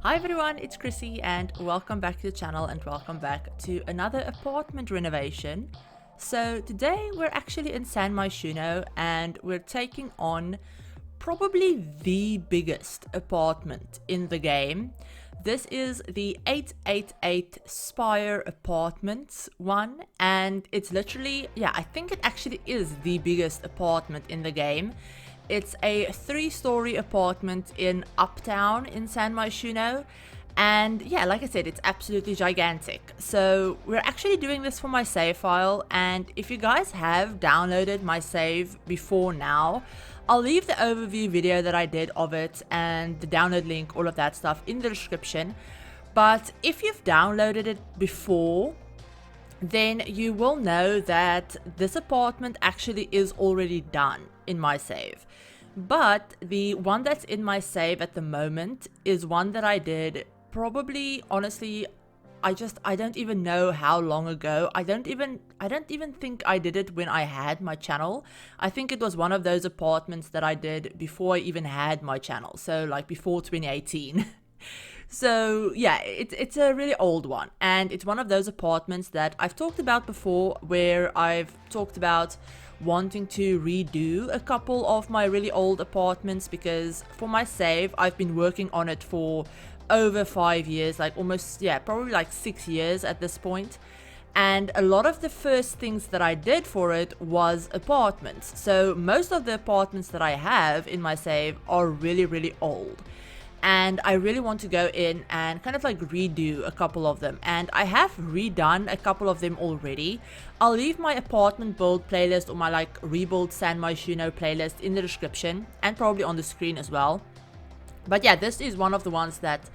Hi everyone, it's Chrissie and welcome back to the channel and welcome back to another apartment renovation. So today we're actually in Myshuno and we're taking on probably the biggest apartment in the game. This is the 888 Spire Apartments one, and it's literally, I think it actually is the biggest apartment in the game. It's a 3-story apartment in Uptown in Myshuno, and like I said, it's absolutely gigantic. So we're actually doing this for my save file, and if you guys have downloaded my save before now, I'll leave the overview video that I did of it and the download link, all of that stuff in the description. But if you've downloaded it before, then you will know that this apartment actually is already done in my save. But the one that's in my save at the moment is one that I did probably, honestly, I don't even know how long ago. I don't even think I did it when I had my channel. I think it was one of those apartments that I did before I even had my channel, so like before 2018. So yeah, it's a really old one, and it's one of those apartments that I've talked about before, where I've talked about wanting to redo a couple of my really old apartments, because for my save I've been working on it for over 5 years, like almost, probably like 6 years at this point. And a lot of the first things that I did for it was apartments. So most of the apartments that I have in my save are really old. And I really want to go in and kind of like redo a couple of them. And I have redone a couple of them already. I'll leave my apartment build playlist or my like rebuild Myshuno playlist in the description and probably on the screen as well. But yeah, this is one of the ones that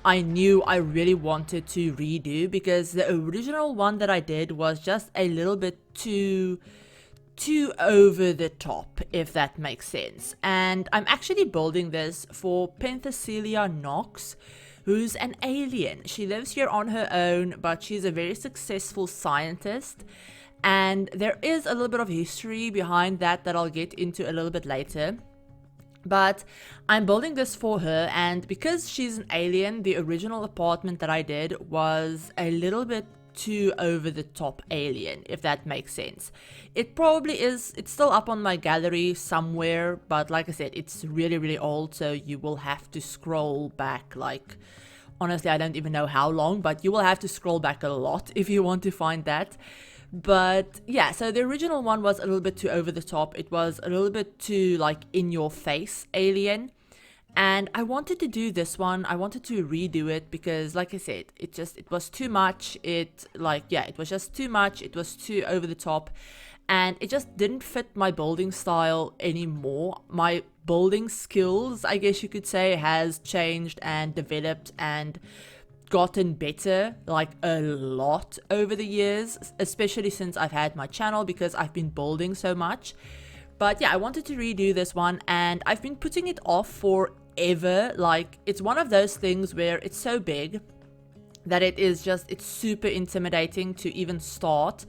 I knew I really wanted to redo, because the original one that I did was just a little bit too over the top, if that makes sense. And I'm actually building this for Penthesilea Knox, who's an alien. She lives here on her own, but she's a very successful scientist. And there is a little bit of history behind that I'll get into a little bit later. But I'm building this for her, and because she's an alien, the original apartment that I did was a little bit too over the top alien, if that makes sense. It probably is. It's still up on my gallery somewhere, but like I said, it's really old, so you will have to scroll back, like, honestly, I don't even know how long, but you will have to scroll back a lot if you want to find that. But yeah, so the original one was a little bit too over the top. It was a little bit too like in your face alien. And I wanted to do this one. I wanted to redo it because, like I said, it was too much. It was just too much. It was too over the top, and it just didn't fit my building style anymore. My building skills, I guess you could say, has changed and developed and gotten better like a lot over the years, especially since I've had my channel, because I've been building so much. But yeah, I wanted to redo this one, and I've been putting it off forever. Like, it's one of those things where it's so big that it's super intimidating to even start,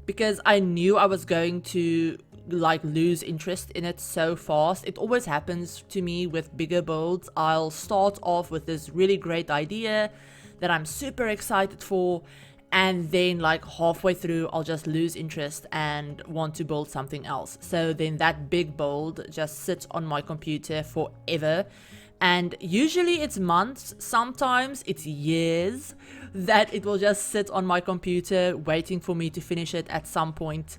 because I knew I was going to like lose interest in it so fast. It always happens to me with bigger builds. I'll start off with this really great idea that I'm super excited for, and then like halfway through I'll just lose interest and want to build something else. So then that big build just sits on my computer forever, and usually it's months, sometimes it's years, that it will just sit on my computer waiting for me to finish it at some point.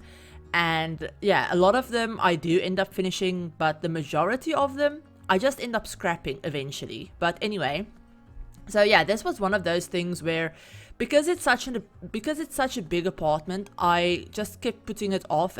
And yeah, a lot of them I do end up finishing, but the majority of them I just end up scrapping eventually. But anyway, so yeah, this was one of those things where, because it's such a big apartment, I just kept putting it off,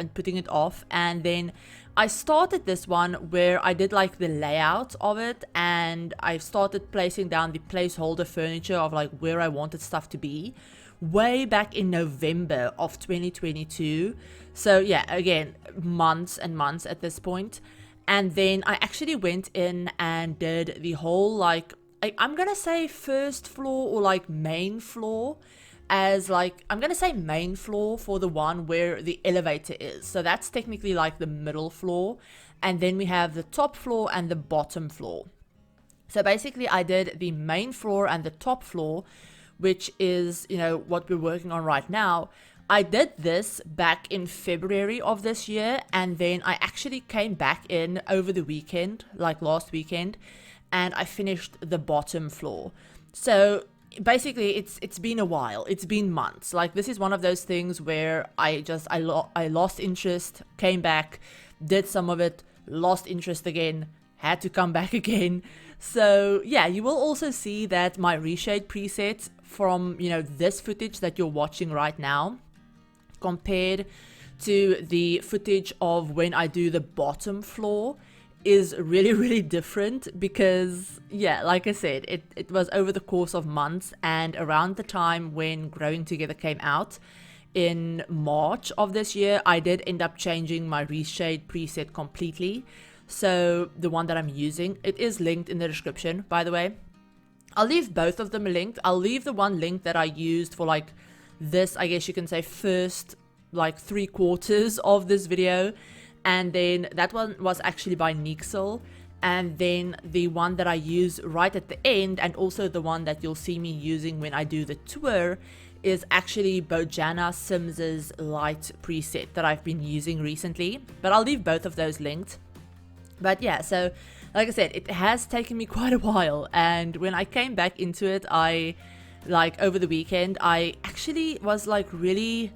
and then I started this one where I did like the layout of it, and I started placing down the placeholder furniture of like where I wanted stuff to be way back in November of 2022. So yeah, again, months and months at this point. And then I actually went in and did the whole like, I'm gonna say first floor or like main floor, as like, I'm gonna say main floor for the one where the elevator is. So that's technically like the middle floor, and then we have the top floor and the bottom floor. So basically I did the main floor and the top floor, which is, you know, what we're working on right now. I did this back in February of this year, and then I actually came back in over the weekend, like last weekend, and I finished the bottom floor. So basically it's been a while. It's been months. Like, this is one of those things where I lost interest, came back, did some of it, lost interest again, had to come back again. So yeah, you will also see that my reshade preset from, you know, this footage that you're watching right now compared to the footage of when I do the bottom floor is really different, because yeah, like I said, it was over the course of months, and around the time when Growing Together came out in March of this year, I did end up changing my reshade preset completely. So the one that I'm using, it is linked in the description, by the way. I'll leave both of them linked. I'll leave the one link that I used for like this, I guess you can say, first like 3/4 of this video, and then that one was actually by Nixel, and then the one that I use right at the end, and also the one that you'll see me using when I do the tour, is actually Bojana Sims's light preset that I've been using recently. But I'll leave both of those linked. But yeah, so like I said, it has taken me quite a while, and when I came back into it, over the weekend, I actually was like really,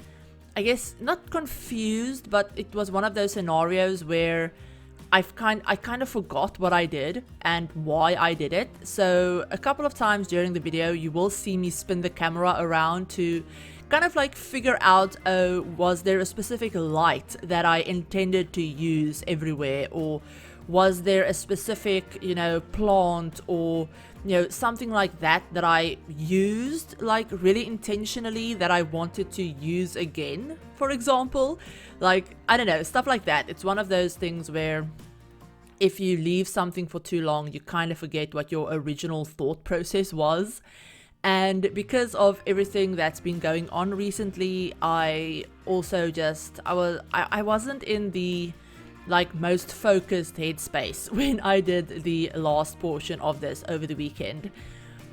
I guess, not confused, but it was one of those scenarios where I kind of forgot what I did and why I did it. So a couple of times during the video, you will see me spin the camera around to kind of like figure out, oh, was there a specific light that I intended to use everywhere, or was there a specific, you know, plant or, you know, something like that that I used like really intentionally that I wanted to use again, for example. Like, I don't know, stuff like that. It's one of those things where if you leave something for too long, you kind of forget what your original thought process was. And because of everything that's been going on recently, I also just, I wasn't in the like most focused headspace when I did the last portion of this over the weekend.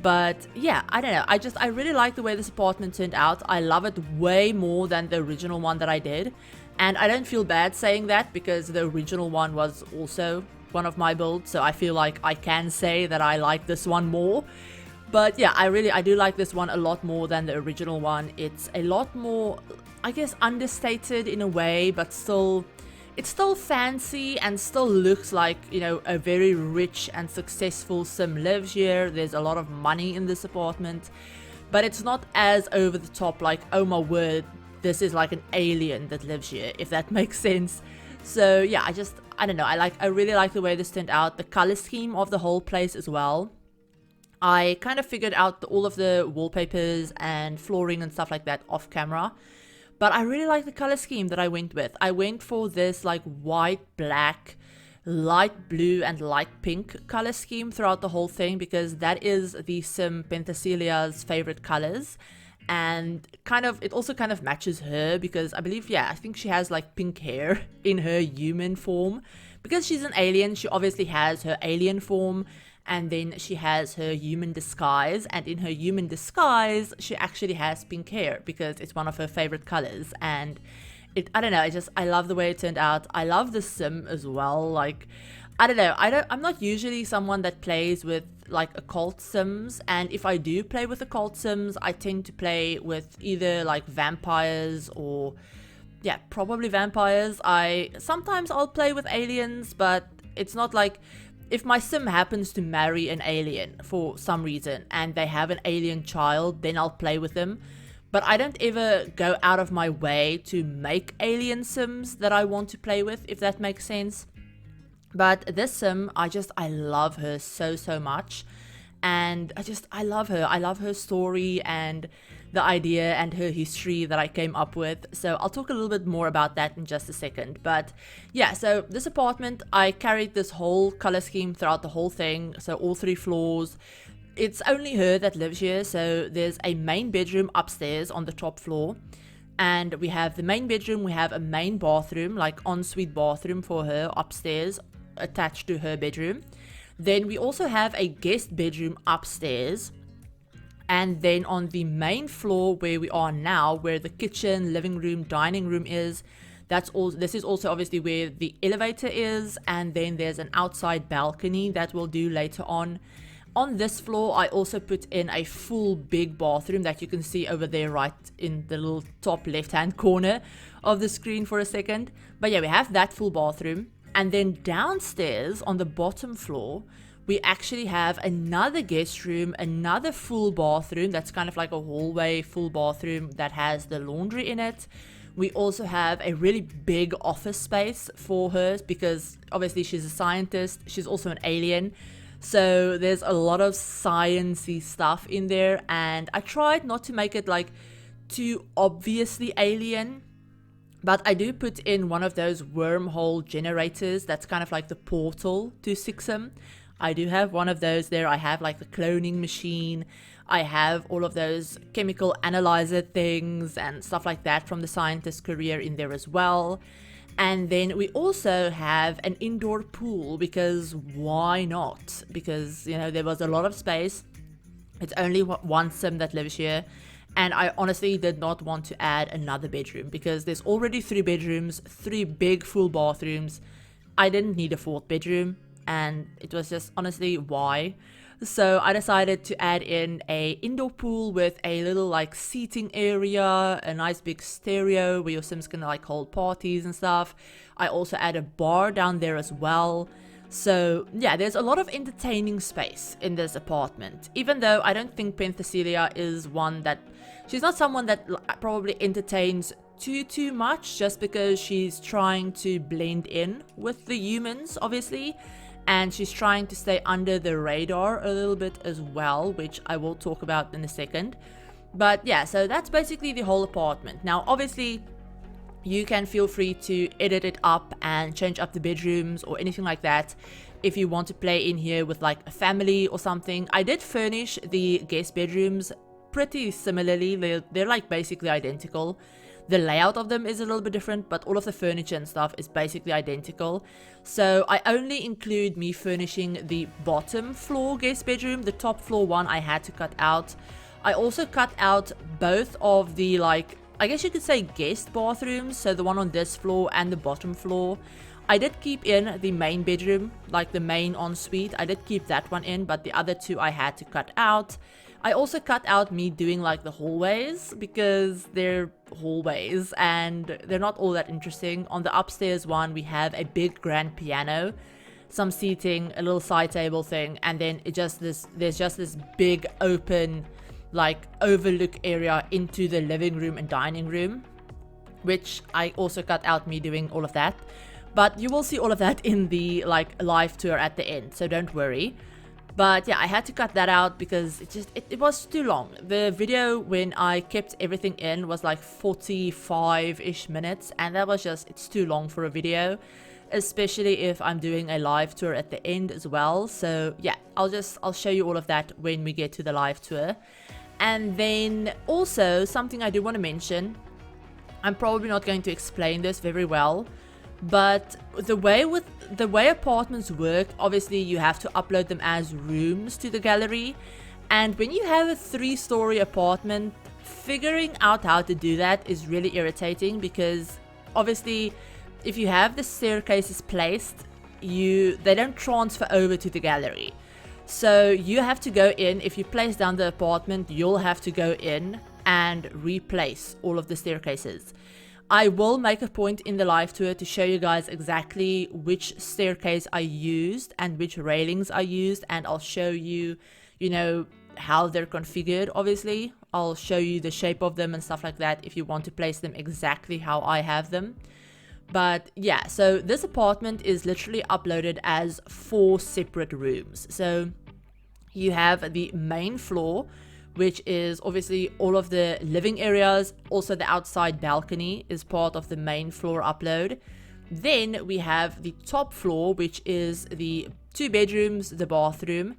But yeah, I don't know, I really like the way this apartment turned out. I love it way more than the original one that I did, and I don't feel bad saying that, because the original one was also one of my builds, so I feel like I can say that I like this one more. But yeah, I do like this one a lot more than the original one. It's a lot more, I guess, understated in a way, but it's still fancy and still looks like, you know, a very rich and successful sim lives here. There's a lot of money in this apartment, but it's not as over the top like, oh my word, this is like an alien that lives here, if that makes sense. So yeah, I don't know, I really like the way this turned out. The color scheme of the whole place as well. I kind of figured out all of the wallpapers and flooring and stuff like that off camera, but I really like the color scheme that I went with. I went for this like white, black, light blue and light pink color scheme throughout the whole thing, because that is the sim Pentacelia's favorite colors. And it also kind of matches her, because I believe, yeah, I think she has like pink hair in her human form. Because she's an alien, she obviously has her alien form, and then she has her human disguise, and in her human disguise she actually has pink hair because it's one of her favorite colors. And I don't know, I love the way it turned out. I love the sim as well. Like, I don't know, I'm not usually someone that plays with like occult sims, and if I do play with occult sims, I tend to play with either like vampires or, yeah, probably vampires. Sometimes I'll play with aliens, but it's not like, if my sim happens to marry an alien for some reason and they have an alien child, then I'll play with them. But I don't ever go out of my way to make alien sims that I want to play with, if that makes sense. But this sim, I love her so much. And I love her. I love her story and the idea and her history that I came up with. So I'll talk a little bit more about that in just a second. But yeah, so this apartment, I carried this whole color scheme throughout the whole thing. So all 3 floors. It's only her that lives here. So there's a main bedroom upstairs on the top floor. And we have the main bedroom. We have a main bathroom, like ensuite bathroom for her upstairs, attached to her bedroom. Then we also have a guest bedroom upstairs. And then on the main floor where we are now, where the kitchen, living room, dining room is, this is also obviously where the elevator is, and then there's an outside balcony that we'll do later on. On this floor, I also put in a full big bathroom that you can see over there right in the little top left-hand corner of the screen for a second. But yeah, we have that full bathroom. And then downstairs on the bottom floor, we actually have another guest room, another full bathroom that's kind of like a hallway full bathroom that has the laundry in it. We also have a really big office space for her because obviously she's a scientist. She's also an alien. So there's a lot of sciencey stuff in there. And I tried not to make it like too obviously alien. But I do put in one of those wormhole generators that's kind of like the portal to Sixum. I do have one of those there. I have like the cloning machine. I have all of those chemical analyzer things and stuff like that from the scientist career in there as well. And then we also have an indoor pool because why not? Because, you know, there was a lot of space. It's only one sim that lives here. And I honestly did not want to add another bedroom because there's already 3 bedrooms, 3 big full bathrooms. I didn't need a 4th bedroom. And it was just honestly why. So I decided to add in a indoor pool with a little like seating area, a nice big stereo where your sims can like hold parties and stuff. I also add a bar down there as well. So yeah, there's a lot of entertaining space in this apartment, even though I don't think Penthesilea is one that, she's not someone that probably entertains too much, just because she's trying to blend in with the humans obviously. And she's trying to stay under the radar a little bit as well, which I will talk about in a second. But yeah, so that's basically the whole apartment. Now, obviously, you can feel free to edit it up and change up the bedrooms or anything like that if you want to play in here with like a family or something. I did furnish the guest bedrooms pretty similarly. They're like basically identical. The layout of them is a little bit different, but all of the furniture and stuff is basically identical. So I only include me furnishing the bottom floor guest bedroom. The top floor one I had to cut out. I also cut out both of the, like, I guess you could say guest bathrooms. So the one on this floor and the bottom floor. I did keep in the main bedroom, like the main ensuite. I did keep that one in, but the other 2 I had to cut out. I also cut out me doing like the hallways because they're hallways and they're not all that interesting. On the upstairs one, we have a big grand piano, some seating, a little side table thing, and then there's just this big open like overlook area into the living room and dining room, which I also cut out me doing all of that. But you will see all of that in the like live tour at the end, so don't worry. But yeah, I had to cut that out because it was too long. The video, when I kept everything in, was like 45-ish minutes, and that was just, it's too long for a video, especially if I'm doing a live tour at the end as well. So yeah, I'll show you all of that when we get to the live tour. And then also something I do want to mention, I'm probably not going to explain this very well, but the way apartments work, obviously you have to upload them as rooms to the gallery, and when you have a 3-story apartment, figuring out how to do that is really irritating because obviously if you have the staircases placed, they don't transfer over to the gallery. So you have to go in, if you place down the apartment, you'll have to go in and replace all of the staircases. I will make a point in the live tour to show you guys exactly which staircase I used and which railings I used, and I'll show you, you know, how they're configured. Obviously, I'll show you the shape of them and stuff like that if you want to place them exactly how I have them. But yeah, so this apartment is literally uploaded as 4 separate rooms. So you have the main floor, which is obviously all of the living areas. Also the outside balcony is part of the main floor upload. Then we have the top floor, which is the 2 bedrooms, the bathroom.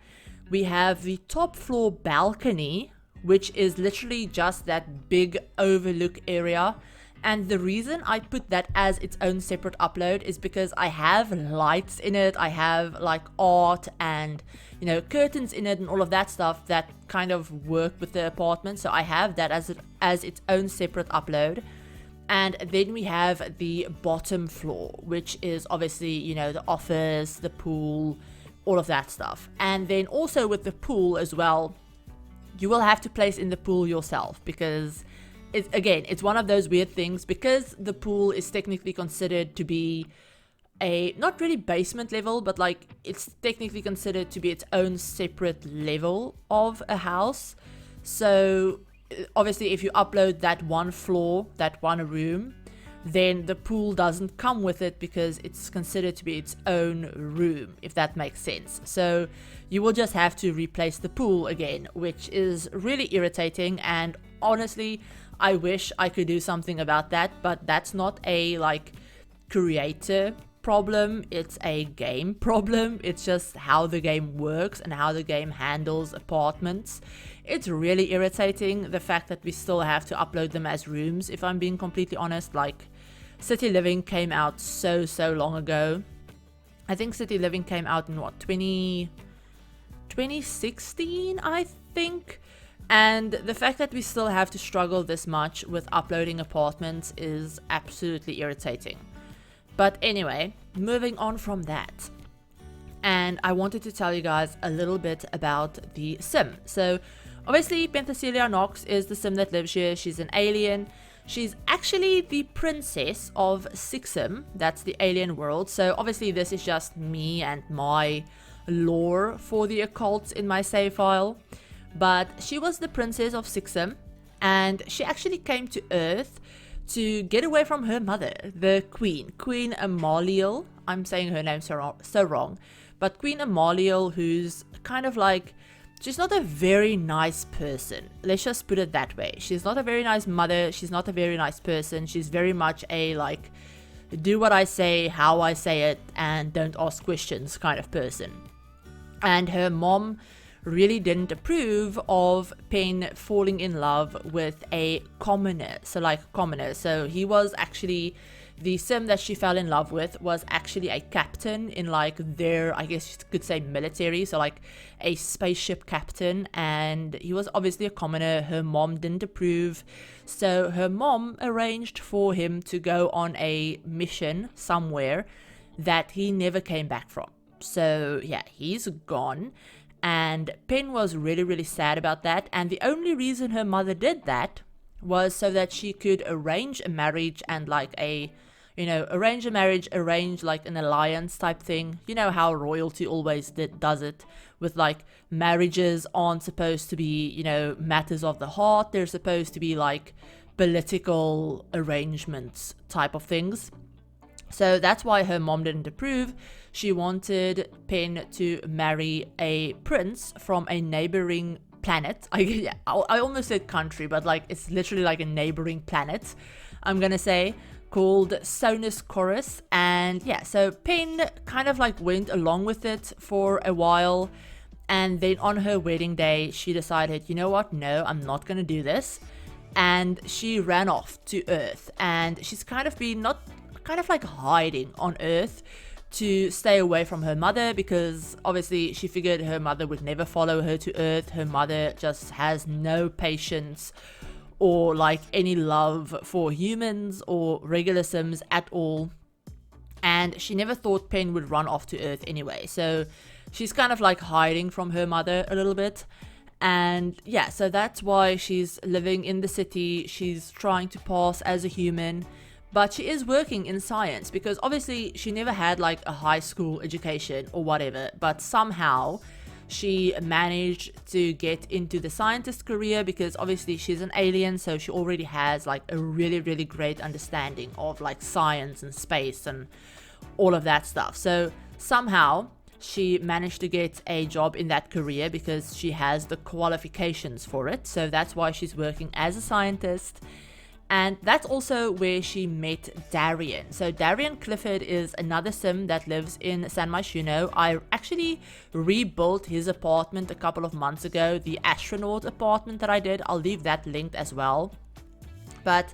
We have the top floor balcony, which is literally just that big overlook area. And the reason I put that as its own separate upload is because I have lights in it, I have like art and, you know, curtains in it and all of that stuff that kind of work with the apartment. So I have that as its own separate upload. And then we have the bottom floor, which is obviously, you know, the office, the pool, all of that stuff. And then also with the pool as well, you will have to place in the pool yourself, because it's one of those weird things, because the pool is technically considered to be a, not really basement level, but like it's technically considered to be its own separate level of a house. So obviously if you upload that one floor, that one room, then the pool doesn't come with it because it's considered to be its own room, if that makes sense. So you will just have to replace the pool again, which is really irritating, and honestly I wish I could do something about that, but that's not a like creator problem, it's a game problem. It's just how the game works and how the game handles apartments. It's really irritating, the fact that we still have to upload them as rooms, if I'm being completely honest. Like, City Living came out so long ago. I think City Living came out in what, 2016, I think? And the fact that we still have to struggle this much with uploading apartments is absolutely irritating. But anyway, moving on from that. And I wanted to tell you guys a little bit about the sim. So obviously Penthesilea Nox is the sim that lives here. She's an alien. She's actually the princess of Sixim. That's the alien world. So obviously this is just me and my lore for the occult in my save file. But she was the princess of Sixim, and she actually came to Earth to get away from her mother, the Queen Amaliel. I'm saying her name so wrong, but Queen Amaliel, who's kind of like, she's not a very nice person. Let's just put it that way. She's not a very nice mother. She's not a very nice person. She's very much a like, do what I say, how I say it, and don't ask questions kind of person. And her mom really didn't approve of Pen falling in love with a commoner. So he was actually, the sim that she fell in love with was actually a captain in like their, I guess you could say, military, so like a spaceship captain, and he was obviously a commoner. Her mom didn't approve, so her mom arranged for him to go on a mission somewhere that he never came back from. So yeah, he's gone. And Pen was really sad about that, and the only reason her mother did that was so that she could arrange a marriage and like a, you know, arrange like an alliance type thing. You know how royalty always does it with like, marriages aren't supposed to be, you know, matters of the heart. They're supposed to be like political arrangements type of things. So that's why her mom didn't approve. She wanted Pen to marry a prince from a neighboring planet. I almost said country, but like it's literally like a neighboring planet, I'm gonna say, called Sonus Chorus. And yeah, so Pen kind of like went along with it for a while, and then on her wedding day she decided, you know what, no, I'm not gonna do this, and she ran off to Earth. And she's kind of been like hiding on Earth to stay away from her mother, because obviously she figured her mother would never follow her to Earth. Her mother just has no patience or like any love for humans or regular sims at all, and she never thought Pen would run off to Earth anyway. So she's kind of like hiding from her mother a little bit. And yeah, so that's why she's living in the city. She's trying to pass as a human, but she is working in science, because obviously she never had like a high school education or whatever, but somehow she managed to get into the scientist career, because obviously she's an alien, so she already has like a really great understanding of like science and space and all of that stuff. So somehow she managed to get a job in that career because she has the qualifications for it. So that's why she's working as a scientist. And that's also where she met Darian. So Darian Clifford is another sim that lives in San Myshuno. I actually rebuilt his apartment a couple of months ago, the astronaut apartment that I did. I'll leave that linked as well. But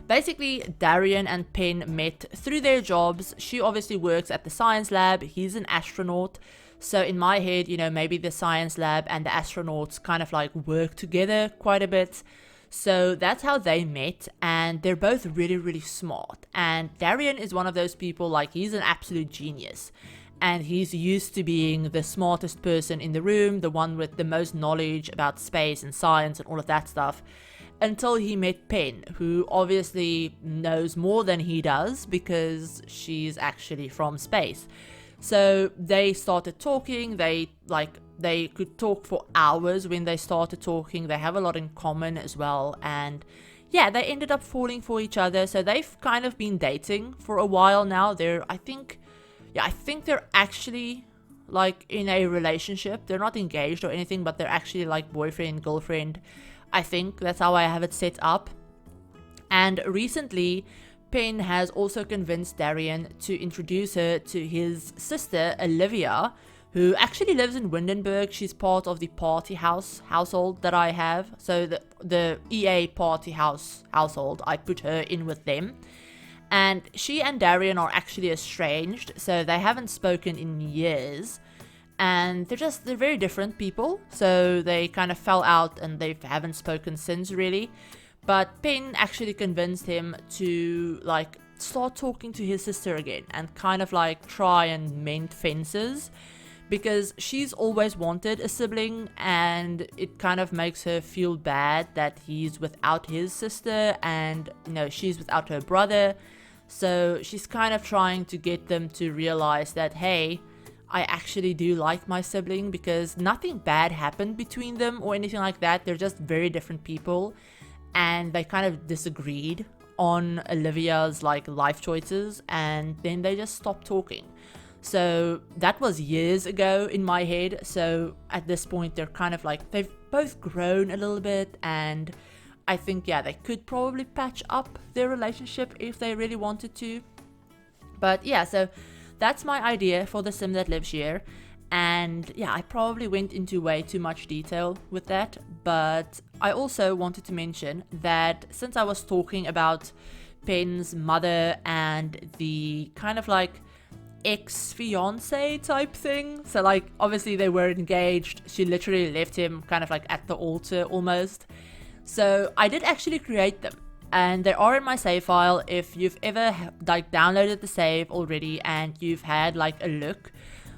basically, Darian and Penn met through their jobs. She obviously works at the science lab. He's an astronaut. So in my head, you know, maybe the science lab and the astronauts kind of like work together quite a bit. So that's how they met, and they're both really, really smart. And Darian is one of those people, like, he's an absolute genius. And he's used to being the smartest person in the room, the one with the most knowledge about space and science and all of that stuff. Until he met Penn, who obviously knows more than he does because she's actually from space. So they started talking. They could talk for hours when they started talking. They have a lot in common as well. And yeah, they ended up falling for each other. So they've kind of been dating for a while now. I think they're actually like in a relationship. They're not engaged or anything, but they're actually like boyfriend, girlfriend. I think that's how I have it set up. And recently, Penn has also convinced Darian to introduce her to his sister, Olivia, who actually lives in Windenburg. She's part of the party household that I have. So the EA party household, I put her in with them. And she and Darian are actually estranged, so they haven't spoken in years. And they're very different people, so they kind of fell out and they haven't spoken since, really. But Penn actually convinced him to like start talking to his sister again and kind of like try and mend fences, because she's always wanted a sibling, and it kind of makes her feel bad that he's without his sister and, you know, she's without her brother. So she's kind of trying to get them to realize that, hey, I actually do like my sibling, because nothing bad happened between them or anything like that. They're just very different people, and they kind of disagreed on Olivia's like life choices, and then they just stopped talking. So that was years ago in my head. So at this point, they're kind of like, they've both grown a little bit, and I think, yeah, they could probably patch up their relationship if they really wanted to. But yeah, so that's my idea for the sim that lives here. And yeah, I probably went into way too much detail with that. But I also wanted to mention that since I was talking about Penn's mother and the kind of like ex-fiance type thing, so like obviously they were engaged, she literally left him kind of like at the altar almost. So I did actually create them, and they are in my save file. If you've ever like downloaded the save already and you've had like a look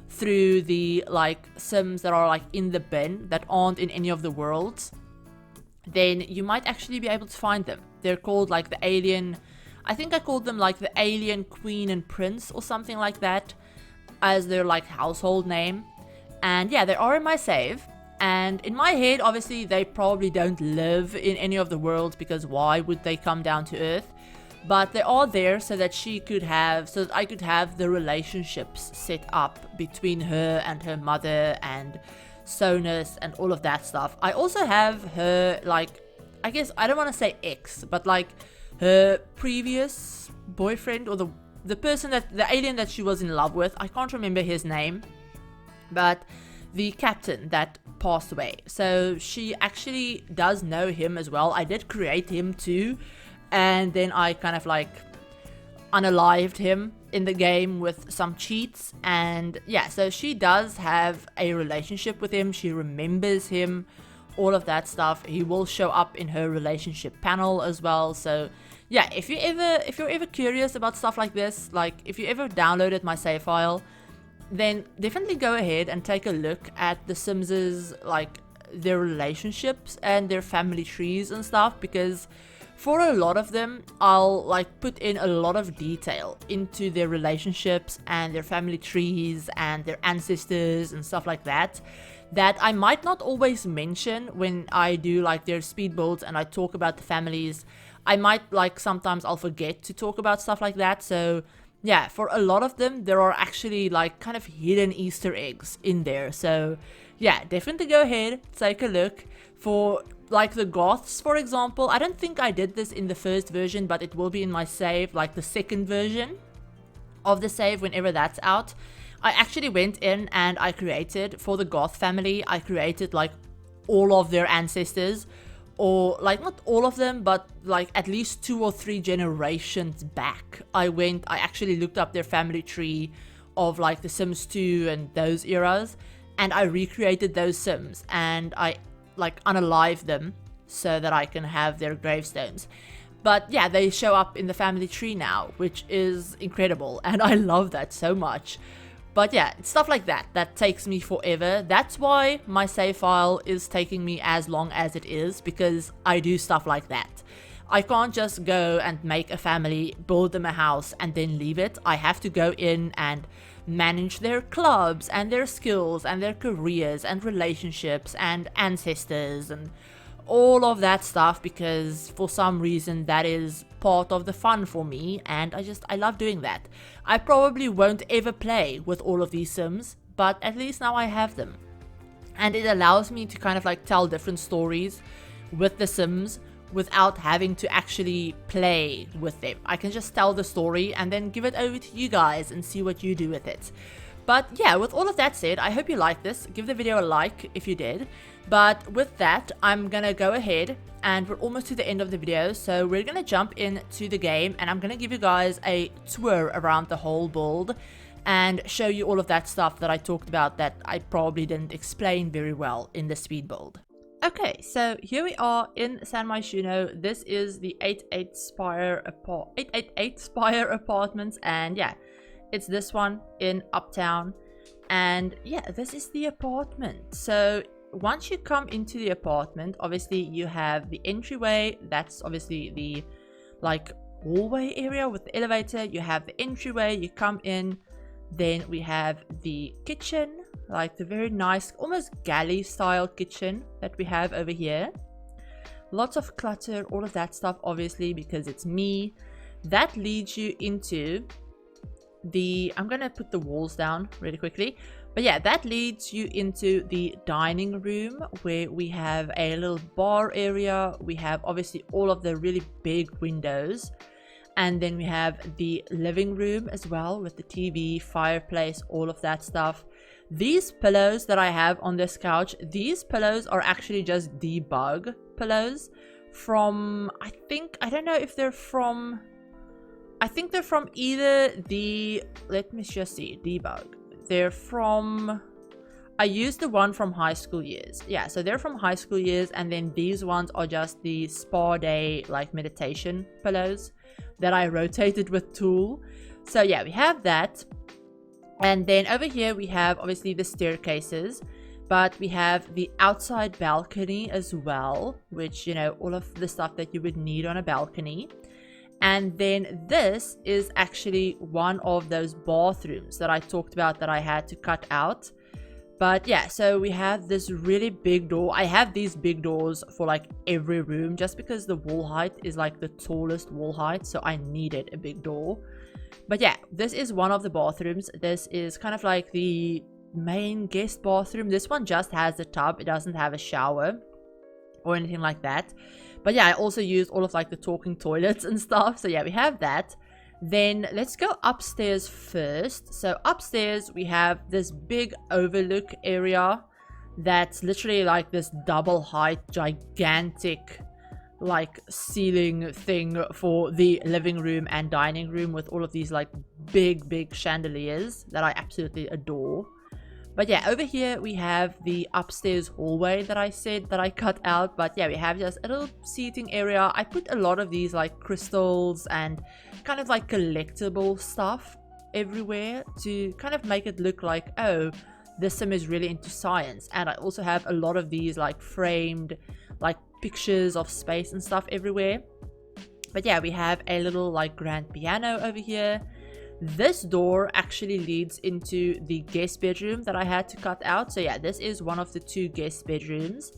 through the like sims that are like in the bin that aren't in any of the worlds, then you might actually be able to find them. They're called like the alien, I think I called them like the alien queen and prince or something like that as their like household name. And yeah, they are in my save. And in my head, obviously, they probably don't live in any of the worlds, because why would they come down to Earth? But they are there so that I could have the relationships set up between her and her mother and Sonus and all of that stuff. I also have her, like, I guess, I don't want to say ex, but like her previous boyfriend, or the person the alien that she was in love with. I can't remember his name, but the captain that passed away. So she actually does know him as well. I did create him too, and then I kind of like unalived him in the game with some cheats. And yeah, so she does have a relationship with him. She remembers him, all of that stuff. He will show up in her relationship panel as well. So yeah, if you're ever curious about stuff like this, like if you ever downloaded my save file, then definitely go ahead and take a look at the Sims' like their relationships and their family trees and stuff, because for a lot of them I'll like put in a lot of detail into their relationships and their family trees and their ancestors and stuff like that I might not always mention when I do like their speed builds and I talk about the families. I might like sometimes I'll forget to talk about stuff like that. So yeah, for a lot of them, there are actually like kind of hidden Easter eggs in there. So yeah, definitely go ahead, take a look. For like the Goths, for example, I don't think I did this in the first version, but it will be in my save, like the second version of the save whenever that's out. I actually went in and I created, for the Goth family, I created like all of their ancestors, or like not all of them, but like at least 2 or 3 generations back. I actually looked up their family tree of like the Sims 2 and those eras, and I recreated those Sims and I like unalived them so that I can have their gravestones. But yeah, they show up in the family tree now, which is incredible, and I love that so much. But yeah, it's stuff like that takes me forever. That's why my save file is taking me as long as it is, because I do stuff like that. I can't just go and make a family, build them a house, and then leave it. I have to go in and manage their clubs and their skills and their careers and relationships and ancestors and all of that stuff, because for some reason that is part of the fun for me, and I love doing that. I probably won't ever play with all of these Sims, but at least now I have them. And it allows me to kind of like tell different stories with the Sims without having to actually play with them. I can just tell the story and then give it over to you guys and see what you do with it. But yeah, with all of that said, I hope you liked this. Give the video a like if you did. But with that, I'm gonna go ahead, and we're almost to the end of the video, so we're gonna jump into the game and I'm gonna give you guys a tour around the whole build and show you all of that stuff that I talked about that I probably didn't explain very well in the speed build. Okay, so here we are in San Myshuno. This is the 888 Spire apartments, and yeah, it's this one in Uptown. And yeah, this is the apartment. So once you come into the apartment, obviously you have the entryway. That's obviously the like hallway area with the elevator. You have the entryway, you come in, then we have the kitchen, like the very nice, almost galley style kitchen that we have over here. Lots of clutter, all of that stuff, obviously, because it's me. That leads you into the, I'm gonna put the walls down really quickly, but yeah, that leads you into the dining room, where we have a little bar area. We have obviously all of the really big windows, and then we have the living room as well with the TV, fireplace, all of that stuff. These pillows that I have on this couch, these pillows are actually just debug pillows from, I don't know if they're from, I think they're from either the, let me just see, debug. They're from, I used the one from high school years. Yeah, so they're from high school years, and then these ones are just the spa day, like meditation pillows that I rotated with Tool. So yeah, we have that. And then over here we have obviously the staircases, but we have the outside balcony as well, which, you know, all of the stuff that you would need on a balcony. And then this is actually one of those bathrooms that I talked about that I had to cut out. But yeah, so we have this really big door. I have these big doors for like every room, just because the wall height is like the tallest wall height, so I needed a big door. But yeah, this is one of the bathrooms. This is kind of like the main guest bathroom. This one just has a tub. It doesn't have a shower or anything like that. But yeah, I also used all of like the talking toilets and stuff. So yeah, we have that. Then let's go upstairs first. So upstairs we have this big overlook area that's literally like this double height, gigantic like ceiling thing for the living room and dining room, with all of these like big chandeliers that I absolutely adore. But yeah, over here we have the upstairs hallway that I said that I cut out. But yeah, we have just a little seating area. I put a lot of these like crystals and kind of like collectible stuff everywhere to kind of make it look like, oh, this sim is really into science. And I also have a lot of these like framed like pictures of space and stuff everywhere. But yeah, we have a little like grand piano over here. This door actually leads into the guest bedroom that I had to cut out. So yeah, this is one of the 2 guest bedrooms.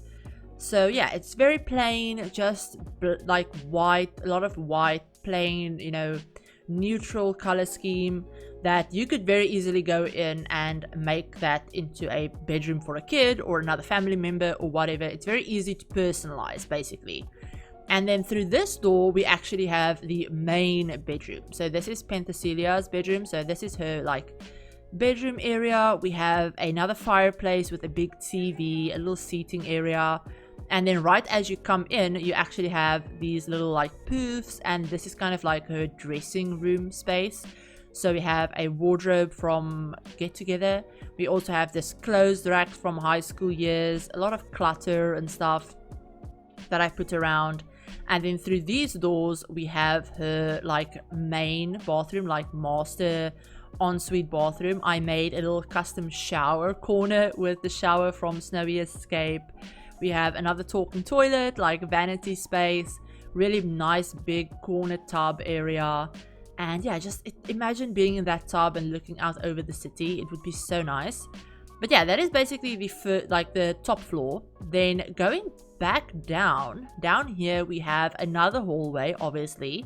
So yeah, it's very plain, just like white, a lot of white, plain, you know, neutral color scheme that you could very easily go in and make that into a bedroom for a kid or another family member or whatever. It's very easy to personalize basically. And then through this door, we actually have the main bedroom. So this is Penthesilia's bedroom. So this is her like bedroom area. We have another fireplace with a big TV, a little seating area. And then right as you come in, you actually have these little like poofs, and this is kind of like her dressing room space. So we have a wardrobe from Get Together. We also have this clothes rack from high school years, a lot of clutter and stuff that I put around. And then through these doors, we have her like main bathroom, like master ensuite bathroom. I made a little custom shower corner with the shower from Snowy Escape. We have another talking toilet, like vanity space, really nice big corner tub area. And yeah, just imagine being in that tub and looking out over the city. It would be so nice. But yeah, that is basically the top floor. Then going back down here, we have another hallway, obviously.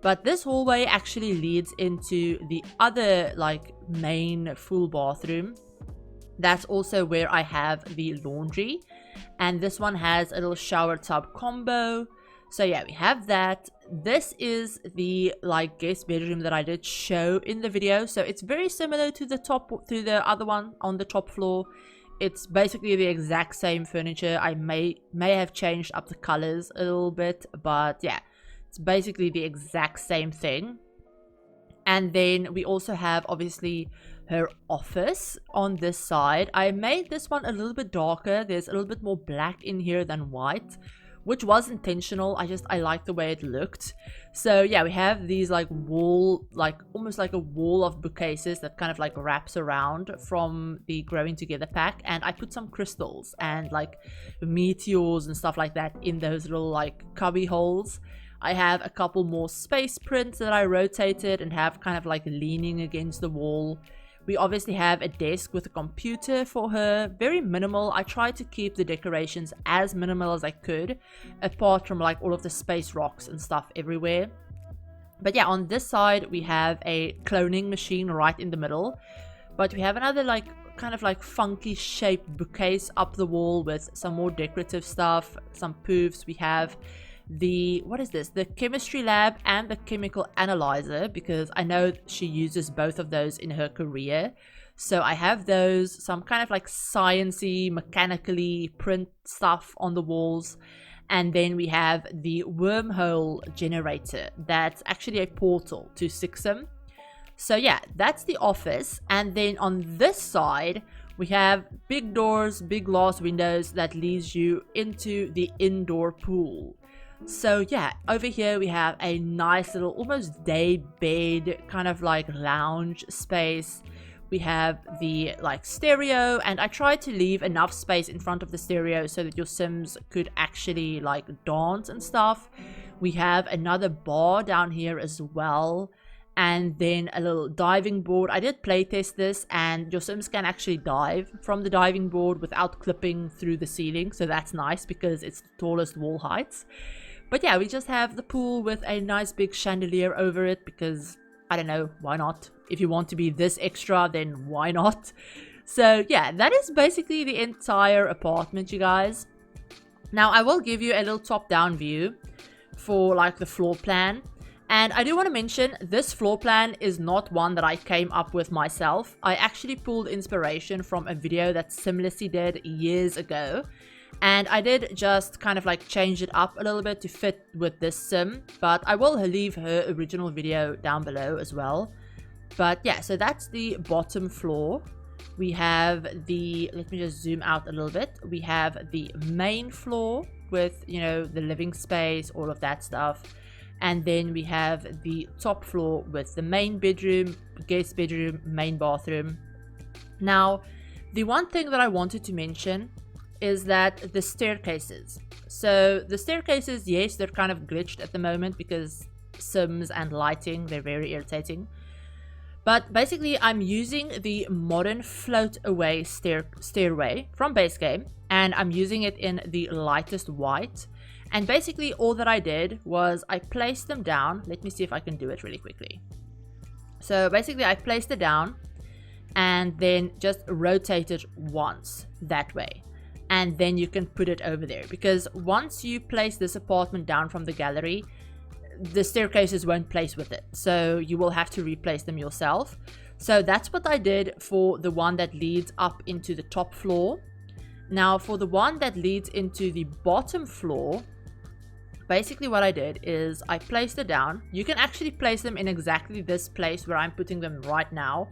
But this hallway actually leads into the other like main full bathroom. That's also where I have the laundry. And this one has a little shower tub combo. So yeah, we have that. This is the like guest bedroom that I did show in the video. So it's very similar to the other one on the top floor. It's basically the exact same furniture. I may have changed up the colors a little bit, but yeah, it's basically the exact same thing. And then we also have obviously her office on this side. I made this one a little bit darker. There's a little bit more black in here than white, which was intentional. I like the way it looked. So yeah, we have these like wall, like almost like a wall of bookcases that kind of like wraps around from the Growing Together pack. And I put some crystals and like meteors and stuff like that in those little like cubby holes. I have a couple more space prints that I rotated and have kind of like leaning against the wall. We obviously have a desk with a computer for her. Very minimal. I tried to keep the decorations as minimal as I could, apart from like all of the space rocks and stuff everywhere. But yeah, on this side we have a cloning machine right in the middle. But we have another like kind of like funky shaped bookcase up the wall with some more decorative stuff, some poofs. We have the chemistry lab and the chemical analyzer, because I know she uses both of those in her career. So I have those, some kind of like sciencey, mechanically print stuff on the walls. And then we have the wormhole generator. That's actually a portal to Sixum. So yeah, that's the office. And then on this side, we have big doors, big glass windows that leads you into the indoor pool. So yeah, over here we have a nice little almost day bed kind of like lounge space. We have the like stereo, and I tried to leave enough space in front of the stereo so that your Sims could actually like dance and stuff. We have another bar down here as well, and then a little diving board. I did playtest this, and your Sims can actually dive from the diving board without clipping through the ceiling, so that's nice because it's the tallest wall heights. But yeah, we just have the pool with a nice big chandelier over it because, I don't know, why not? If you want to be this extra, then why not? So yeah, that is basically the entire apartment, you guys. Now, I will give you a little top-down view for like the floor plan. And I do want to mention, this floor plan is not one that I came up with myself. I actually pulled inspiration from a video that Simlessy did years ago. And I did just kind of like change it up a little bit to fit with this sim. But I will leave her original video down below as well. But yeah, so that's the bottom floor. We have the, let me just zoom out a little bit. We have the main floor with, you know, the living space, all of that stuff. And then we have the top floor with the main bedroom, guest bedroom, main bathroom. Now, the one thing that I wanted to mention is that the staircases. So the staircases, yes, they're kind of glitched at the moment because Sims and lighting, they're very irritating. But basically, I'm using the modern float away stairway from base game, and I'm using it in the lightest white. And basically, all that I did was I placed them down. Let me see if I can do it really quickly. So basically, I placed it down and then just rotate it once that way. And then you can put it over there, because once you place this apartment down from the gallery, the staircases won't place with it, so you will have to replace them yourself. So that's what I did for the one that leads up into the top floor. Now for the one that leads into the bottom floor, basically what I did is I placed it down. You can actually place them in exactly this place where I'm putting them right now,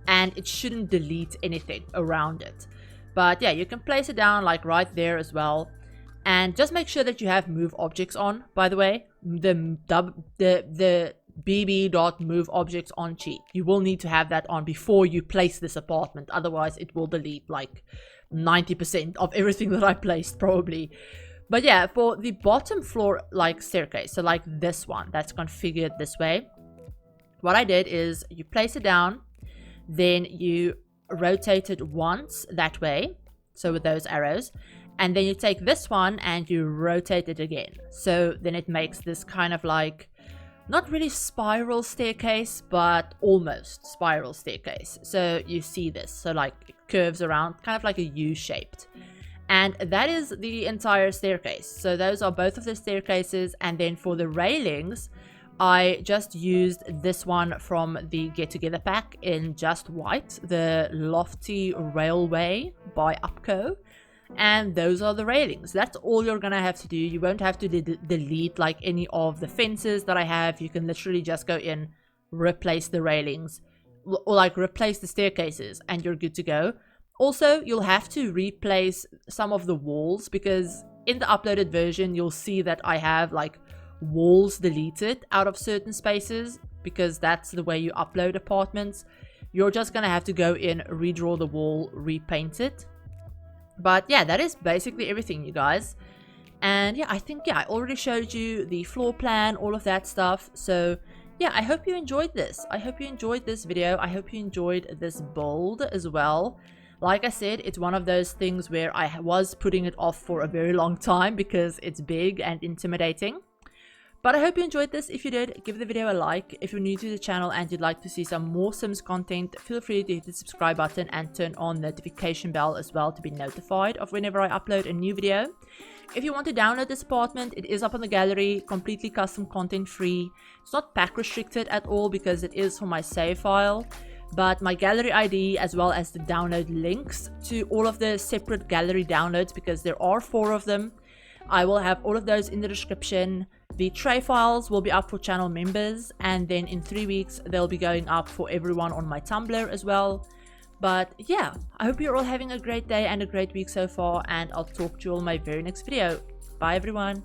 and it shouldn't delete anything around it. But yeah, you can place it down like right there as well. And just make sure that you have move objects on, by the way. The bb.move objects on cheat. You will need to have that on before you place this apartment. Otherwise, it will delete like 90% of everything that I placed probably. But yeah, for the bottom floor like staircase, so like this one that's configured this way, what I did is you place it down, then you rotate it once that way, so with those arrows, and then you take this one and you rotate it again. So then it makes this kind of like, not really spiral staircase, but almost spiral staircase. So you see this, so like it curves around, kind of like a U-shaped. And that is the entire staircase. So those are both of the staircases. And then for the railings, I just used this one from the Get Together pack in just white, the Lofty Railway by Upco. And those are the railings. That's all you're gonna have to do. You won't have to delete like any of the fences that I have. You can literally just go in, replace the railings, or like replace the staircases, and you're good to go. Also, you'll have to replace some of the walls, because in the uploaded version you'll see that I have like walls deleted out of certain spaces, because that's the way you upload apartments. You're just gonna have to go in, redraw the wall, repaint it. But yeah, that is basically everything, you guys. And yeah, I think, yeah, I already showed you the floor plan, all of that stuff. So yeah, I hope you enjoyed this. I hope you enjoyed this video. I hope you enjoyed this build as well. Like I said, it's one of those things where I was putting it off for a very long time because it's big and intimidating. But I hope you enjoyed this. If you did, give the video a like. If you're new to the channel and you'd like to see some more Sims content, feel free to hit the subscribe button and turn on the notification bell as well to be notified of whenever I upload a new video. If you want to download this apartment, it is up on the gallery, completely custom content free. It's not pack restricted at all because it is for my save file. But my gallery ID, as well as the download links to all of the separate gallery downloads, because there are 4 of them, I will have all of those in the description. The tray files will be up for channel members, and then in 3 weeks they'll be going up for everyone on my Tumblr as well. But yeah, I hope you're all having a great day and a great week so far, and I'll talk to you all in my very next video. Bye everyone.